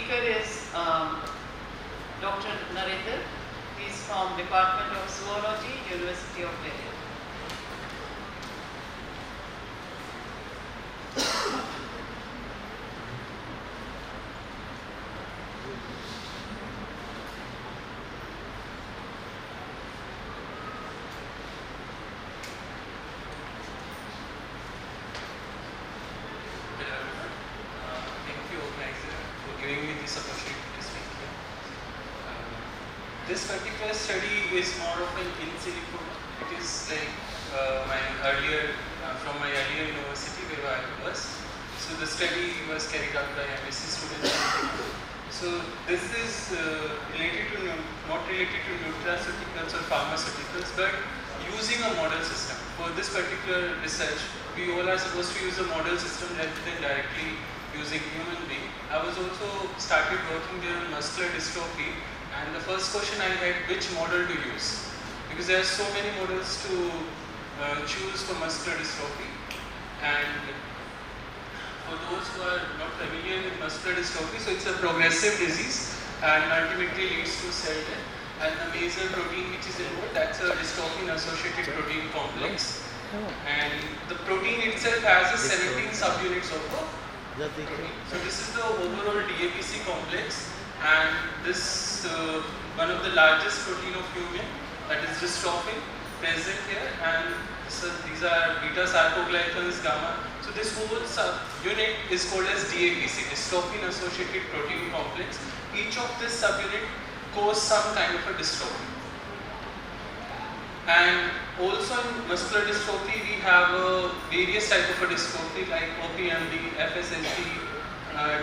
speaker is Dr. Narender. He is from Department of Zoology, University of Delhi. This particular study is more of an in silico. It is like from my earlier university where I was. So the study was carried out by MSc students. So this is not related to nutraceuticals or pharmaceuticals, but using a model system. For this particular research, we all are supposed to use a model system rather than directly using human being. I was also started working there on muscular dystrophy. And the first question I had, which model to use? Because there are so many models to choose for muscular dystrophy. And for those who are not familiar with muscular dystrophy, so it's a progressive disease and ultimately leads to cell death. And the major protein which is involved, that's a dystrophin-associated protein complex. And the protein itself has a 17 subunits of a protein. So this is the overall DAPC complex. And this one of the largest protein of human, that is dystrophin, present here, and these are beta sarcoglycans, gamma. So this whole subunit is called as DAPC, dystrophin associated protein complex. Each of this subunit causes some kind of a dystrophin. And also in muscular dystrophy, we have various type of a dystrophy like OPMD, FSHD,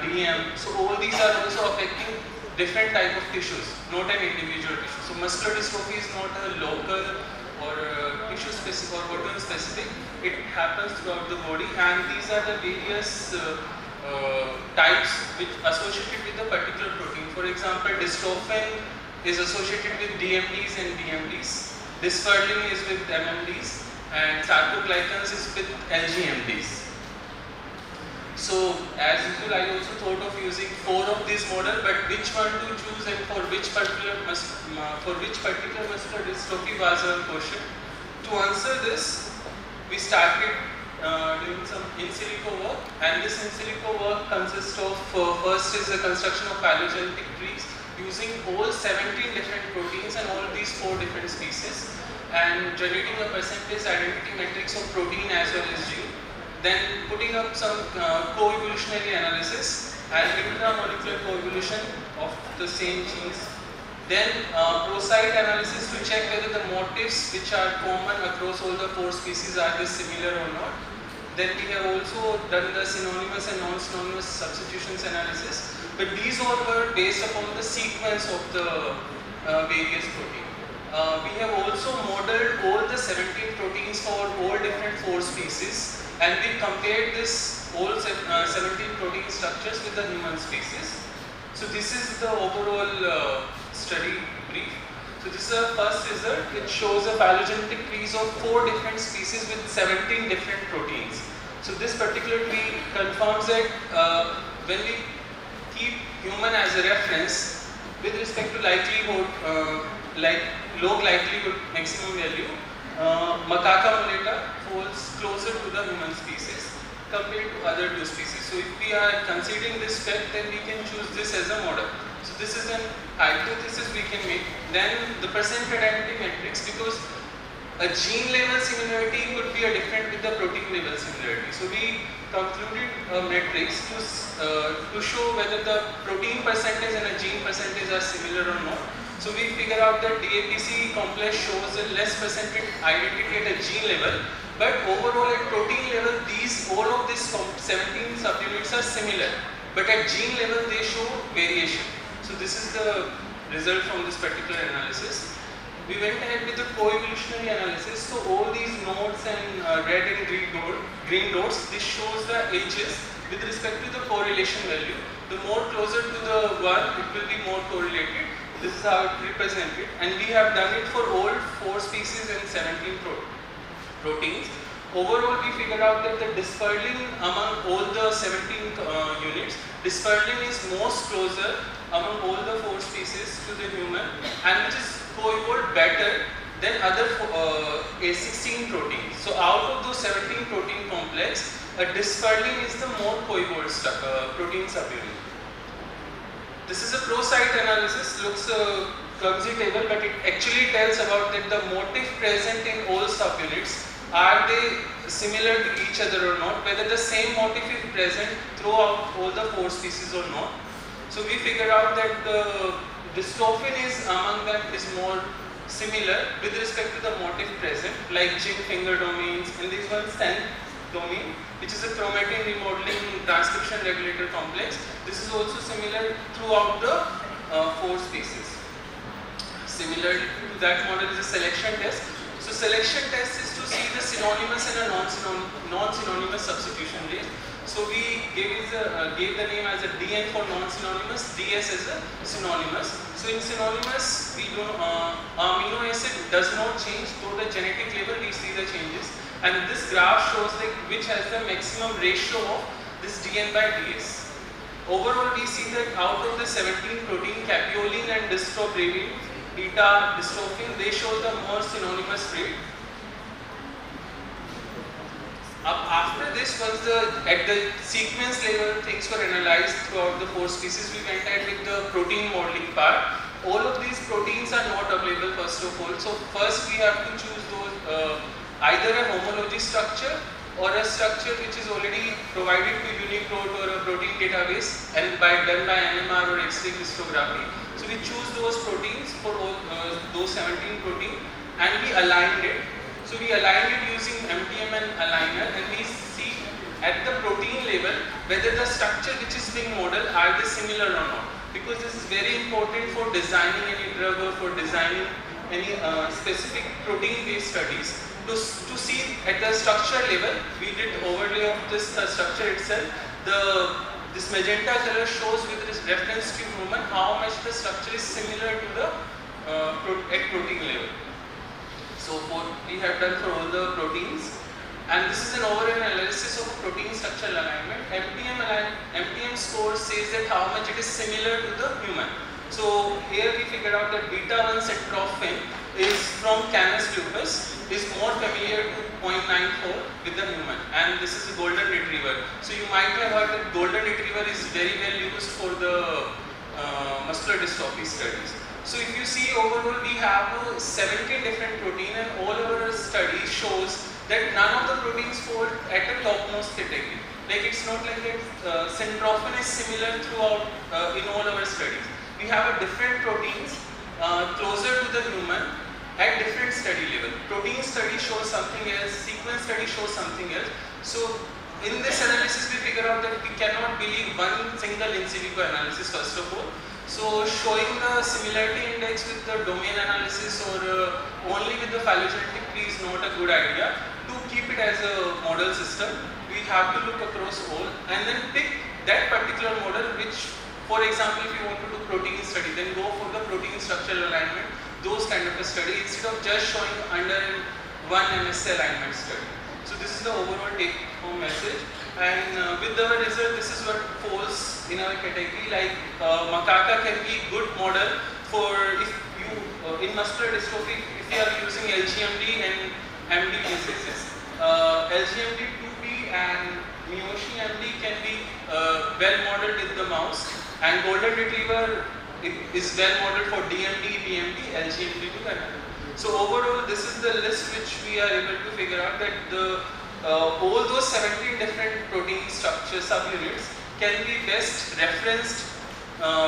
DM. So all these are also affecting different type of tissues, not an individual tissue. So muscular dystrophy is not a local or tissue specific or organ specific. It happens throughout the body, and these are the various types which associated with a particular protein. For example, dystrophin is associated with DMDs and BMDs. Dysferlin is with MMDs, and sarcoglycans is with LGMDs. So, as usual, I also thought of using 4 of these models, but which one to choose and for which particular muscular dystrophy was a question. To answer this, we started doing some in silico work, and this in silico work consists of first is the construction of phylogenetic trees using all 17 different proteins and all these 4 different species, and generating a percentage identity matrix of protein as well as gene. Then putting up some co-evolutionary analysis and intramolecular co-evolution of the same genes. Then pro-site analysis to check whether the motifs which are common across all the 4 species are they similar or not. Then we have also done the synonymous and non-synonymous substitutions analysis. But these all were based upon the sequence of the various proteins. We have also modeled all the 17 proteins for all different 4 species. And we compared this all 17 protein structures with the human species. So this is the overall study brief. So this is the first result. It shows a phylogenetic trees of 4 different species with 17 different proteins. So this particular tree confirms that when we keep human as a reference with respect to likelihood, like log likelihood maximum value, Macaca moleta falls closer to the human species compared to other 2 species. So if we are considering this fact, then we can choose this as a model. So this is an hypothesis we can make. Then the percent identity matrix, because a gene level similarity could be a different with the protein level similarity. So we concluded a matrix to show whether the protein percentage and a gene percentage are similar or not. So we figure out that DAPC complex shows a less percentage identity at a gene level, but overall at protein level, all of these 17 subunits are similar, but at gene level they show variation. So this is the result from this particular analysis. We went ahead with the co-evolutionary analysis. So all these nodes and red and green dots, this shows the ages with respect to the correlation value. The more closer to the one, it will be more correlated. This is how it represented, and we have done it for all 4 species and 17 proteins. Overall, we figured out that the dysferlin among all the 17 units subunits. Dysferlin is most closer among all the 4 species to the human, and which is co-evolved better than other 16 proteins. So out of those 17 protein complex, a dysferlin is the more co-evolved protein subunit. This is a pro-site analysis, looks a clumsy table, but it actually tells about that the motif present in all subunits, are they similar to each other or not, whether the same motif is present throughout all the 4 species or not. So we figured out that the dystrophin is among them is more similar with respect to the motif present, like Jing finger domains, and this one STEN domain, which is a chromatin remodeling transcription regulator complex. This is also similar throughout the 4 species. Similar to that model is a selection test. So selection test is to see the synonymous and a non-synonymous substitution rate. So we gave the name as a DN for non-synonymous, DS as a synonymous. So in synonymous, we do amino acid does not change, though the genetic level we see the changes. And this graph shows like which has the maximum ratio of this DN by DS. Overall, we see that out of the 17 protein, caveolin and dystrobrevin, beta dystrophin, they show the more synonymous rate. After this, once at the sequence level things were analyzed throughout the 4 species, we went ahead with the protein modeling part. All of these proteins are not available first of all. So first we have to choose those either a homology structure or a structure which is already provided to Unicode or a protein database and done by NMR or X-ray crystallography. So we choose those proteins for all, those 17 proteins, and we aligned it. So we aligned it using MTM and aligner, and we see at the protein level whether the structure which is being modeled are they similar or not. Because this is very important for designing any drug or for designing any specific protein-based studies. To see at the structure level, we did overlay of this structure itself. This magenta color shows with reference to human how much the structure is similar to the at protein level. So we have done for all the proteins, and this is an overall analysis of protein structural alignment. MTM score says that how much it is similar to the human. So here we figured out that beta 1 centrophin is from Canis lupus is more familiar to 0.94 with the human, and this is a golden retriever. So you might have heard that golden retriever is very well used for the muscular dystrophy studies. So if you see overall, we have 17 different protein, and all our study shows that none of the proteins fall at a topmost category. Like it's not like that centrophin is similar throughout in all our studies. We have a different proteins closer to the human at different study level. Protein study shows something else, sequence study shows something else. So in this analysis, we figure out that we cannot believe one single in silico analysis first of all. So showing the similarity index with the domain analysis or only with the phylogenetic tree is not a good idea. To keep it as a model system, we have to look across all and then pick that particular model which, for example, if you want to do protein study, then go for the protein structural alignment, those kind of a study instead of just showing under one MSc alignment study. So this is the overall take home message. And with the result, this is what falls in our category. Like macaca can be good model for if you in muscular dystrophy if you are using LGMD and MD cases. LGMD 2B and Miyoshi MD can be well modeled with the mouse, and golden retriever is well modeled for DMD, BMD, LGMD2 and other. So overall, this is the list which we are able to figure out that the all those 17 different protein structure subunits can be best referenced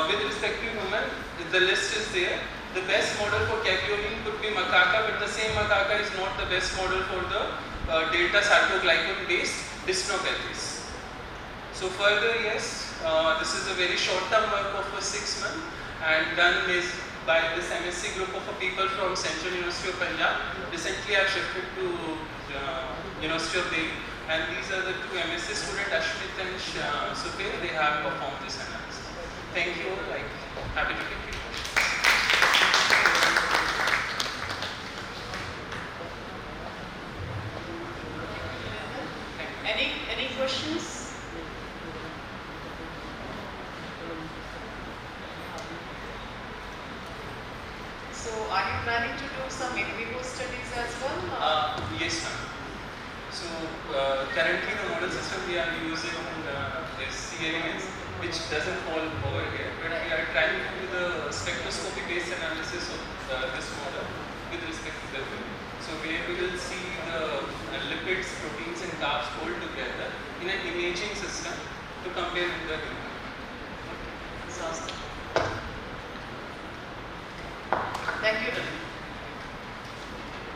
with respect to human. The list is there. The best model for caveolin could be macaca, but the same macaca is not the best model for the delta sarcoglycan based dystropathies. So further, yes, this is a very short term work of 6 months and done is by this MSc group of people from Central University of Punjab. Recently I have shifted to University of Delhi, and these are the 2 MSc students, Ashmit and Sufir. They have performed this analysis. Thank you. Happy to take your questions. Any questions? are you planning to do some in vivo studies as well? Yes, ma'am. So currently the model system we are using is CNS, which doesn't fall over here, but we are trying to do the spectroscopy based analysis of this model with respect to the brain. So where we will see the lipids, proteins and carbs all together in an imaging system to compare with the human. Sounds good. Thank you, Ravi.